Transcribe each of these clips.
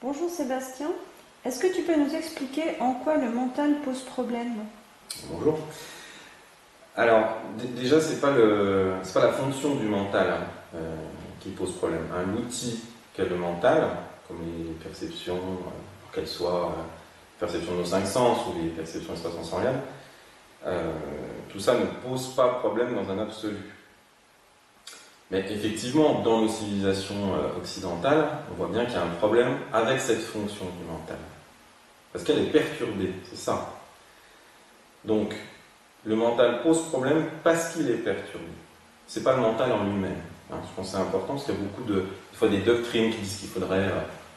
Bonjour Sébastien, est-ce que tu peux nous expliquer en quoi le mental pose problème? Bonjour. Alors, déjà, c'est pas la fonction du mental qui pose problème. L'outil qu'est le mental, comme les perceptions, pour qu'elles soient perceptions de nos cinq sens ou les perceptions extrasensorielles, tout ça ne pose pas problème dans un absolu. Mais effectivement, dans nos civilisations occidentales, on voit bien qu'il y a un problème avec cette fonction du mental. Parce qu'elle est perturbée, c'est ça. Donc, le mental pose problème parce qu'il est perturbé. C'est pas le mental en lui-même. Je pense que c'est important parce qu'il y a beaucoup des fois des doctrines qui disent qu'il faudrait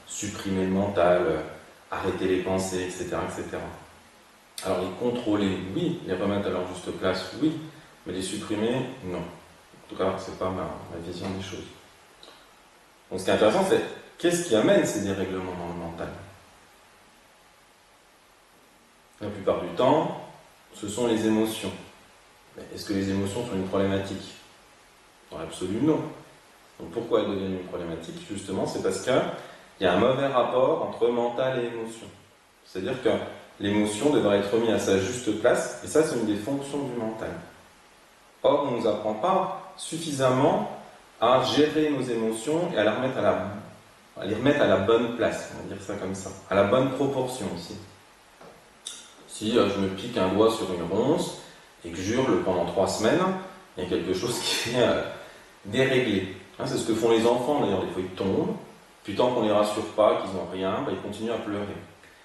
supprimer le mental, arrêter les pensées, etc., etc. Alors les contrôler, oui, les remettre à leur juste place, oui, mais les supprimer, non. En tout cas, c'est pas ma vision des choses. Donc ce qui est intéressant, c'est qu'est-ce qui amène ces dérèglements dans le mental? La plupart du temps, ce sont les émotions. Est-ce que les émotions sont une problématique? Dans l'absolu, non. Donc pourquoi elles deviennent une problématique? Justement, c'est parce qu'il y a un mauvais rapport entre mental et émotion. C'est-à-dire que l'émotion devrait être remise à sa juste place, et ça, c'est une des fonctions du mental. Or, on ne nous apprend pas suffisamment à gérer nos émotions et à les remettre à la bonne place, on va dire ça comme ça, à la bonne proportion aussi. Si je me pique un doigt sur une ronce et que j'hurle pendant 3 semaines, il y a quelque chose qui est déréglé. C'est ce que font les enfants d'ailleurs, des fois ils tombent, puis tant qu'on ne les rassure pas, qu'ils n'ont rien, ils continuent à pleurer.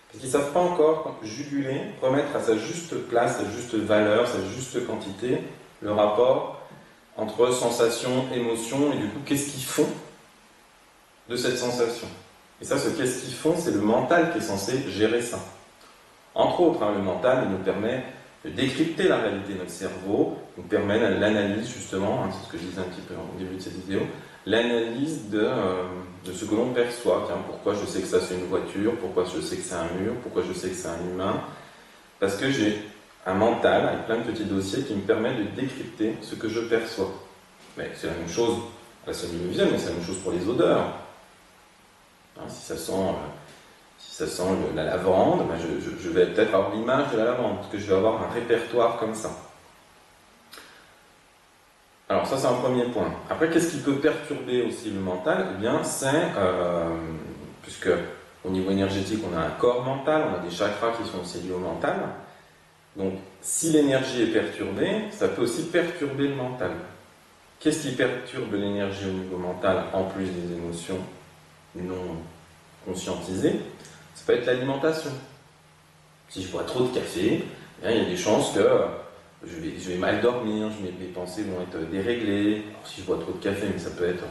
Parce qu'ils ne savent pas encore juguler, remettre à sa juste place, sa juste valeur, sa juste quantité, le rapport entre sensation, émotion, et du coup qu'est-ce qu'ils font de cette sensation. Et ça, ce qu'est-ce qu'ils font, c'est le mental qui est censé gérer ça. Entre autres, le mental nous permet de décrypter la réalité de notre cerveau, nous permet l'analyse justement, c'est ce que je disais un petit peu au début de cette vidéo, l'analyse de ce que l'on perçoit. Tiens, pourquoi je sais que ça c'est une voiture, pourquoi je sais que c'est un mur, pourquoi je sais que c'est un humain? Parce que j'ai un mental avec plein de petits dossiers qui me permet de décrypter ce que je perçois. Mais c'est la même chose à la somnoluvie, mais c'est la même chose pour les odeurs. Si ça sent la lavande, je vais peut-être avoir l'image de la lavande, parce que je vais avoir un répertoire comme ça. Alors ça, c'est un premier point. Après, qu'est-ce qui peut perturber aussi le mental? Eh bien, puisque au niveau énergétique, on a un corps mental, on a des chakras qui sont aussi liés au mental. Donc, si l'énergie est perturbée, ça peut aussi perturber le mental. Qu'est-ce qui perturbe l'énergie au niveau mental, en plus des émotions non conscientisées? Ça peut être l'alimentation. Si je bois trop de café, il y a des chances que je vais mal dormir, mes pensées vont être déréglées. Alors, si je bois trop de café, mais ça peut être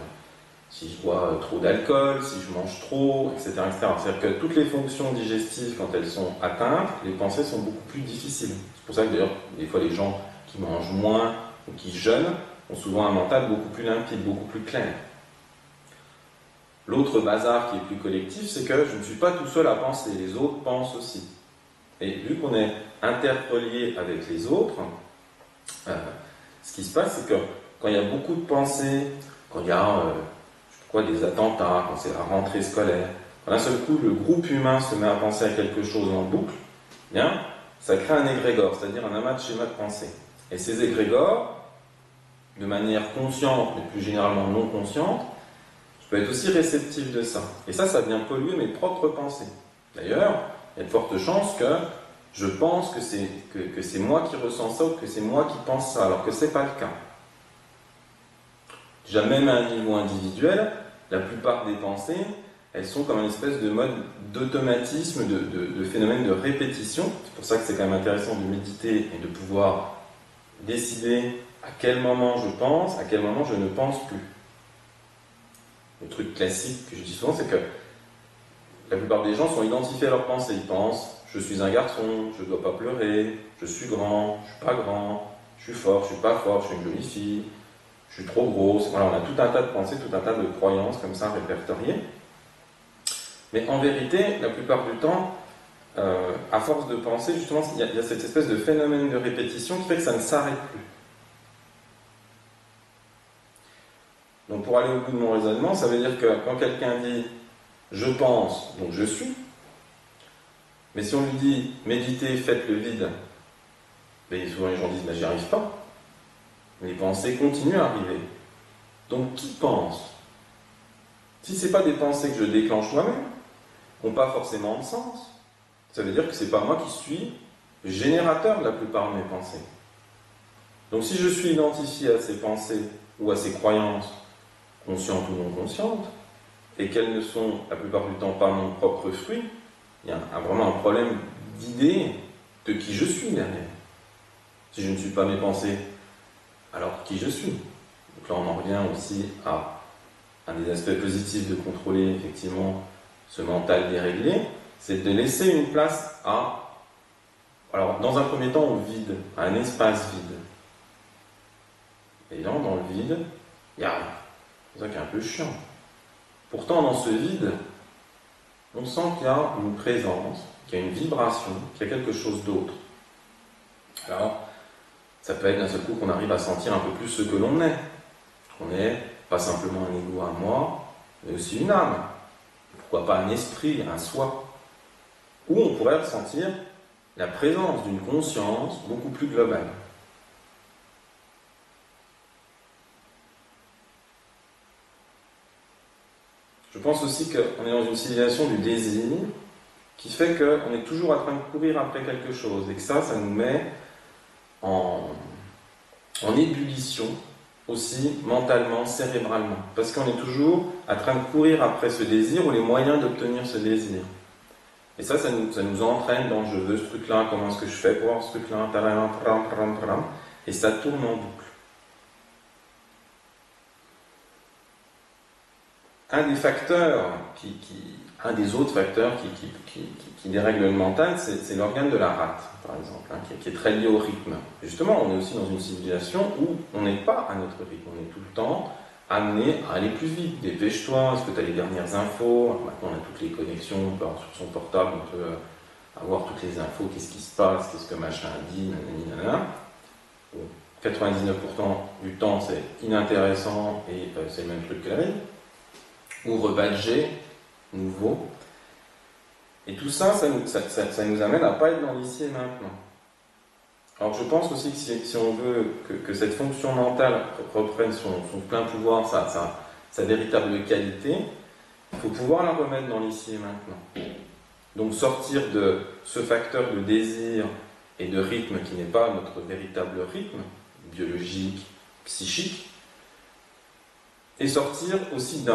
si je bois trop d'alcool, si je mange trop, etc. C'est-à-dire que toutes les fonctions digestives, quand elles sont atteintes, les pensées sont beaucoup plus difficiles. C'est pour ça que d'ailleurs, des fois, les gens qui mangent moins ou qui jeûnent ont souvent un mental beaucoup plus limpide, beaucoup plus clair. L'autre bazar qui est plus collectif, c'est que je ne suis pas tout seul à penser, les autres pensent aussi. Et vu qu'on est interrelié avec les autres, ce qui se passe, c'est que quand il y a beaucoup de pensées, quand il y a des attentats, quand c'est la rentrée scolaire, quand d'un seul coup le groupe humain se met à penser à quelque chose en boucle, bien, ça crée un égrégore, c'est-à-dire un amas de schémas de pensée. Et ces égrégores, de manière consciente, mais plus généralement non consciente, je peux être aussi réceptif de ça. Et ça vient polluer mes propres pensées. D'ailleurs, il y a de fortes chances que je pense que c'est moi qui ressens ça ou que c'est moi qui pense ça, alors que ce n'est pas le cas. Déjà, même à un niveau individuel, la plupart des pensées, elles sont comme une espèce de mode d'automatisme, de phénomène de répétition. C'est pour ça que c'est quand même intéressant de méditer et de pouvoir décider à quel moment je pense, à quel moment je ne pense plus. Le truc classique que je dis souvent, c'est que la plupart des gens sont identifiés à leurs pensées. Ils pensent, je suis un garçon, je ne dois pas pleurer, je suis grand, je ne suis pas grand, je suis fort, je ne suis pas fort, je suis une jolie fille, je suis trop grosse. Voilà, on a tout un tas de pensées, tout un tas de croyances comme ça répertoriées. Mais en vérité, la plupart du temps, à force de penser, justement, il y a cette espèce de phénomène de répétition qui fait que ça ne s'arrête plus. Donc pour aller au bout de mon raisonnement, ça veut dire que quand quelqu'un dit je pense, donc je suis. Mais si on lui dit méditez, faites le vide, ben souvent les gens disent ben, j'y arrive pas. Les pensées continuent à arriver. Donc qui pense? Si ce n'est pas des pensées que je déclenche moi-même, n'ont pas forcément de sens. Ça veut dire que ce n'est pas moi qui suis générateur de la plupart de mes pensées. Donc si je suis identifié à ces pensées ou à ces croyances, conscientes ou non conscientes, et qu'elles ne sont la plupart du temps pas mon propre fruit, il y a vraiment un problème d'idée de qui je suis derrière. Si je ne suis pas mes pensées, alors qui je suis? Donc là on en revient aussi à un des aspects positifs de contrôler effectivement ce mental déréglé, c'est de laisser une place à, alors dans un premier temps au vide, à un espace vide. Et là, dans le vide, il n'y a rien. C'est ça qui est un peu chiant. Pourtant, dans ce vide, on sent qu'il y a une présence, qu'il y a une vibration, qu'il y a quelque chose d'autre. Alors, ça peut être d'un seul coup qu'on arrive à sentir un peu plus ce que l'on est. Qu'on est pas simplement un ego à moi, mais aussi une âme. Pourquoi pas un esprit, un soi. Ou on pourrait ressentir la présence d'une conscience beaucoup plus globale. Je pense aussi qu'on est dans une civilisation du désir qui fait qu'on est toujours en train de courir après quelque chose et que ça nous met en ébullition aussi mentalement, cérébralement. Parce qu'on est toujours en train de courir après ce désir ou les moyens d'obtenir ce désir. Et ça nous entraîne dans je veux ce truc-là, comment est-ce que je fais pour avoir ce truc-là, et ça tourne en boucle. Un des facteurs, un des autres facteurs qui dérègle le mental, c'est l'organe de la rate, par exemple, hein, qui est très lié au rythme. Et justement, on est aussi dans une civilisation où on n'est pas à notre rythme, on est tout le temps amené à aller plus vite. Dépêche-toi, est-ce que tu as les dernières infos? Alors maintenant, on a toutes les connexions, on peut avoir sur son portable, on peut avoir toutes les infos, qu'est-ce qui se passe, qu'est-ce que machin dit, nanana. Bon, 99% du temps, c'est inintéressant et c'est le même truc que la veille. Ou rebadger, nouveau. Et tout ça, ça nous amène à ne pas être dans l'ici et maintenant. Alors je pense aussi que si on veut que cette fonction mentale reprenne son plein pouvoir, sa véritable qualité, il faut pouvoir la remettre dans l'ici et maintenant. Donc sortir de ce facteur de désir et de rythme qui n'est pas notre véritable rythme, biologique, psychique, et sortir aussi de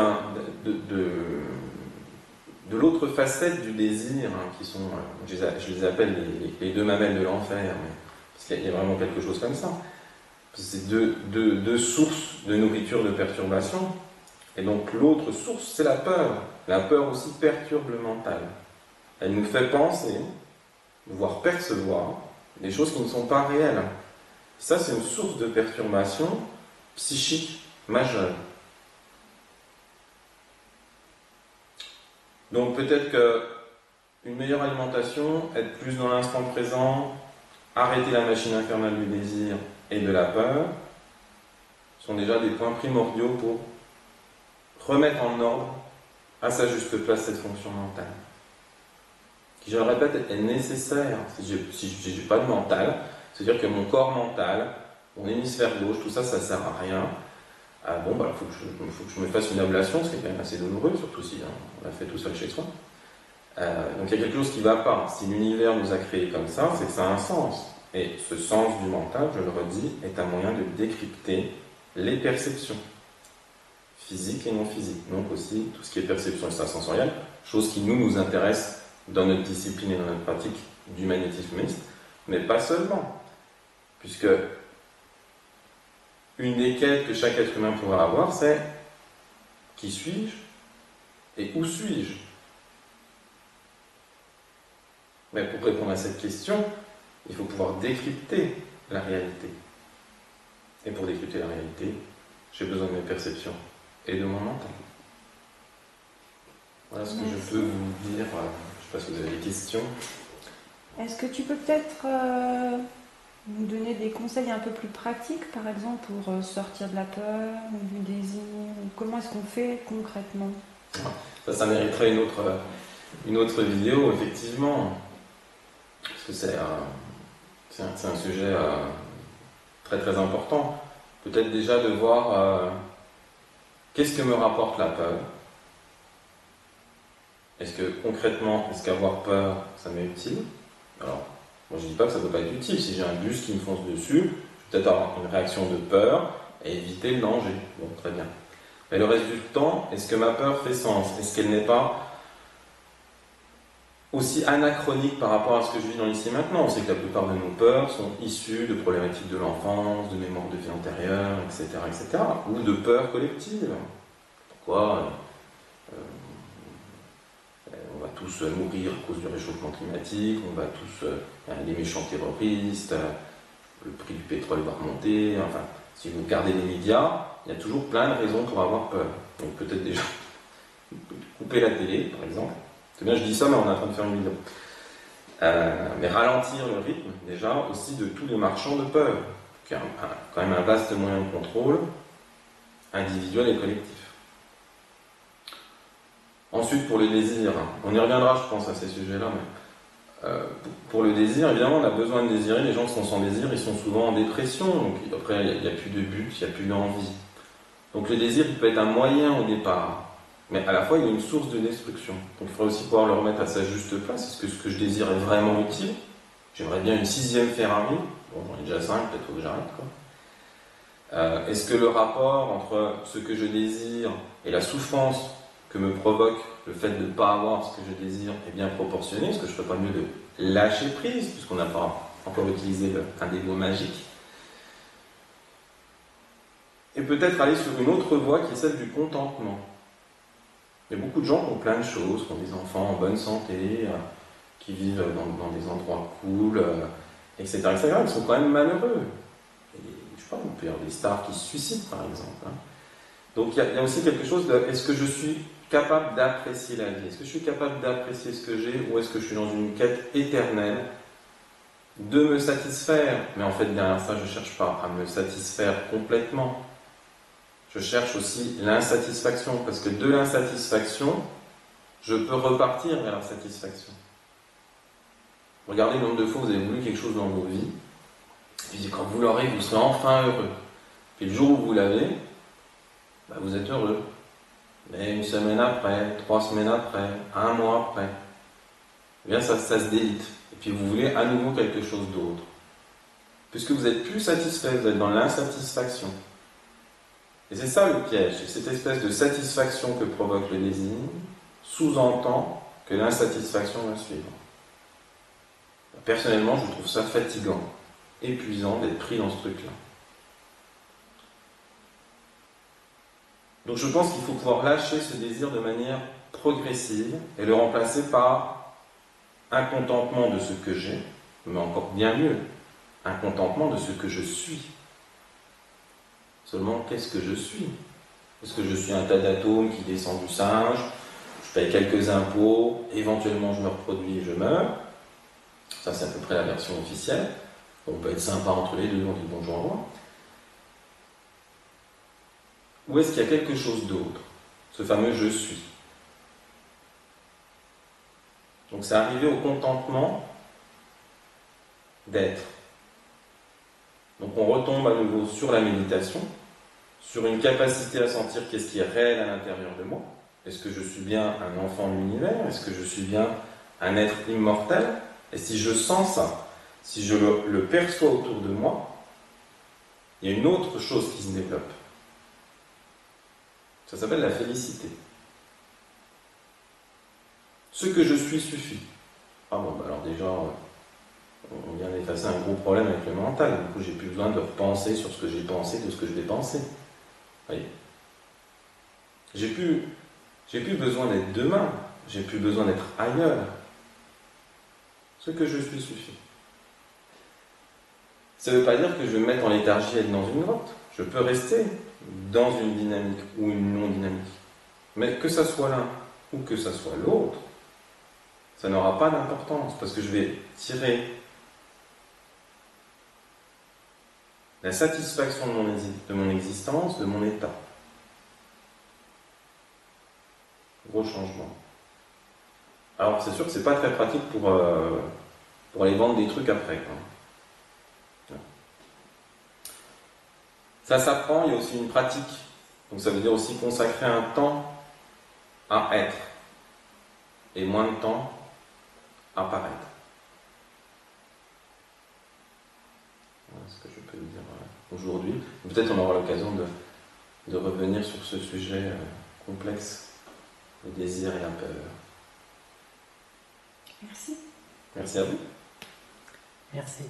l'autre facette du désir, hein, qui sont, je les appelle les deux mamelles de l'enfer, parce qu'il y a vraiment quelque chose comme ça. C'est deux sources de nourriture de perturbation, et donc l'autre source, c'est la peur. La peur aussi perturbe le mental. Elle nous fait penser, voire percevoir, des choses qui ne sont pas réelles. Ça, c'est une source de perturbation psychique majeure. Donc peut-être qu'une meilleure alimentation, être plus dans l'instant présent, arrêter la machine infernale du désir et de la peur, sont déjà des points primordiaux pour remettre en ordre à sa juste place cette fonction mentale. Qui, je le répète, est nécessaire. Si je n'ai pas de mental, c'est-à-dire que mon corps mental, mon hémisphère gauche, tout ça, ça ne sert à rien. Ah bon, bah, faut que je me fasse une ablation, ce qui est quand même assez douloureux, surtout si on l'a fait tout seul chez soi. Donc il y a quelque chose qui ne va pas. Si l'univers nous a créés comme ça, c'est que ça a un sens. Et ce sens du mental, je le redis, est un moyen de décrypter les perceptions, physiques et non physiques. Donc aussi tout ce qui est perception extrasensorielle, chose qui nous intéresse dans notre discipline et dans notre pratique du magnétisme mixte, mais pas seulement. Puisque une des quêtes que chaque être humain pourra avoir, c'est qui suis-je et où suis-je? Mais pour répondre à cette question, il faut pouvoir décrypter la réalité. Et pour décrypter la réalité, j'ai besoin de mes perceptions et de mon mental. Voilà ce que je peux vous dire. Je ne sais pas si vous avez des questions. Est-ce que tu peux peut-être nous donner des conseils un peu plus pratiques, par exemple, pour sortir de la peur ou du désir? Comment est-ce qu'on fait concrètement? Ça mériterait une autre vidéo, effectivement. Parce que c'est un sujet très très important. Peut-être déjà de voir qu'est-ce que me rapporte la peur. Est-ce que concrètement, est-ce qu'avoir peur, ça m'est utile? Alors, moi je ne dis pas que ça ne peut pas être utile. Si j'ai un bus qui me fonce dessus, je vais peut-être avoir une réaction de peur et éviter le danger. Bon, très bien. Mais le reste du temps, est-ce que ma peur fait sens? Est-ce qu'elle n'est pas aussi anachronique par rapport à ce que je vis dans l'ici et maintenant? On sait que la plupart de nos peurs sont issues de problématiques de l'enfance, de mémoires de vie antérieure, etc., ou de peurs collectives. Pourquoi on va tous mourir à cause du réchauffement climatique, on va tous, les méchants terroristes, le prix du pétrole va remonter, enfin, si vous regardez les médias, il y a toujours plein de raisons pour avoir peur. Donc peut-être déjà couper la télé, par exemple. C'est bien, je dis ça, mais on est en train de faire une vidéo. Mais ralentir le rythme, déjà, aussi de tous les marchands de peur, qui est quand même un vaste moyen de contrôle, individuel et collectif. Ensuite, pour le désir, on y reviendra, je pense, à ces sujets-là, mais pour le désir, évidemment, on a besoin de désirer. Les gens qui sont sans désir, ils sont souvent en dépression, donc après, il n'y a plus de but, il n'y a plus d'envie. Donc le désir, il peut être un moyen au départ, mais à la fois, il est une source de destruction. Donc il faudrait aussi pouvoir le remettre à sa juste place. Est-ce que ce que je désire est vraiment utile? J'aimerais bien une 6e Ferrari. Bon, j'en ai déjà 5, peut-être faut que j'arrête, quoi. Est-ce que le rapport entre ce que je désire et la souffrance que me provoque le fait de ne pas avoir ce que je désire est bien proportionné? Est-ce que je ne ferais pas mieux de lâcher prise, puisqu'on n'a pas encore utilisé un des mots magiques? Et peut-être aller sur une autre voie qui est celle du contentement. Il y a beaucoup de gens qui ont plein de choses, qui ont des enfants en bonne santé, qui vivent dans des endroits cool, etc., etc. Ils sont quand même malheureux. Et, je sais pas, on peut y avoir des stars qui se suicident, par exemple. Donc il y a aussi quelque chose de, est-ce que je suis capable d'apprécier la vie? Est-ce que je suis capable d'apprécier ce que j'ai, ou est-ce que je suis dans une quête éternelle de me satisfaire? Mais en fait, derrière ça, je ne cherche pas à me satisfaire complètement. Je cherche aussi l'insatisfaction, parce que de l'insatisfaction, je peux repartir vers la satisfaction. Regardez le nombre de fois où vous avez voulu quelque chose dans vos vies, et puis quand vous l'aurez, vous serez enfin heureux. Puis le jour où vous l'avez, vous êtes heureux. Mais une semaine après, 3 semaines après, 1 mois après, eh bien ça se délite. Et puis vous voulez à nouveau quelque chose d'autre. Puisque vous n'êtes plus satisfait, vous êtes dans l'insatisfaction. Et c'est ça le piège, c'est cette espèce de satisfaction que provoque le désir, sous-entend que l'insatisfaction va suivre. Personnellement, je trouve ça fatigant, épuisant d'être pris dans ce truc-là. Donc je pense qu'il faut pouvoir lâcher ce désir de manière progressive et le remplacer par un contentement de ce que j'ai, mais encore bien mieux, un contentement de ce que je suis. Seulement, qu'est-ce que je suis? Est-ce que je suis un tas d'atomes qui descend du singe? Je paye quelques impôts, éventuellement je me reproduis et je meurs. Ça, c'est à peu près la version officielle. On peut être sympa entre les deux, on dit bonjour au revoir. Ou est-ce qu'il y a quelque chose d'autre? Ce fameux je suis. Donc c'est arriver au contentement d'être. Donc on retombe à nouveau sur la méditation, sur une capacité à sentir qu'est-ce qui est réel à l'intérieur de moi. Est-ce que je suis bien un enfant de l'univers? Est-ce que je suis bien un être immortel? Et si je sens ça, si je le perçois autour de moi, il y a une autre chose qui se développe. Ça s'appelle la félicité. Ce que je suis suffit. Ah bon, alors déjà, on vient d'effacer un gros problème avec le mental. Du coup, j'ai plus besoin de repenser sur ce que j'ai pensé, de ce que je vais penser. Vous voyez ? J'ai plus besoin d'être demain. J'ai plus besoin d'être ailleurs. Ce que je suis suffit. Ça ne veut pas dire que je vais me mettre en léthargie et être dans une grotte. Je peux rester dans une dynamique ou une non-dynamique. Mais que ça soit l'un ou que ça soit l'autre, ça n'aura pas d'importance parce que je vais tirer la satisfaction de mon existence, de mon état. Gros changement. Alors c'est sûr que c'est pas très pratique pour aller vendre des trucs après, quoi. Ça s'apprend, il y a aussi une pratique. Donc ça veut dire aussi consacrer un temps à être et moins de temps à paraître. Voilà ce que je peux dire aujourd'hui. Peut-être on aura l'occasion de revenir sur ce sujet complexe, le désir et la peur. Merci. Merci à vous. Merci.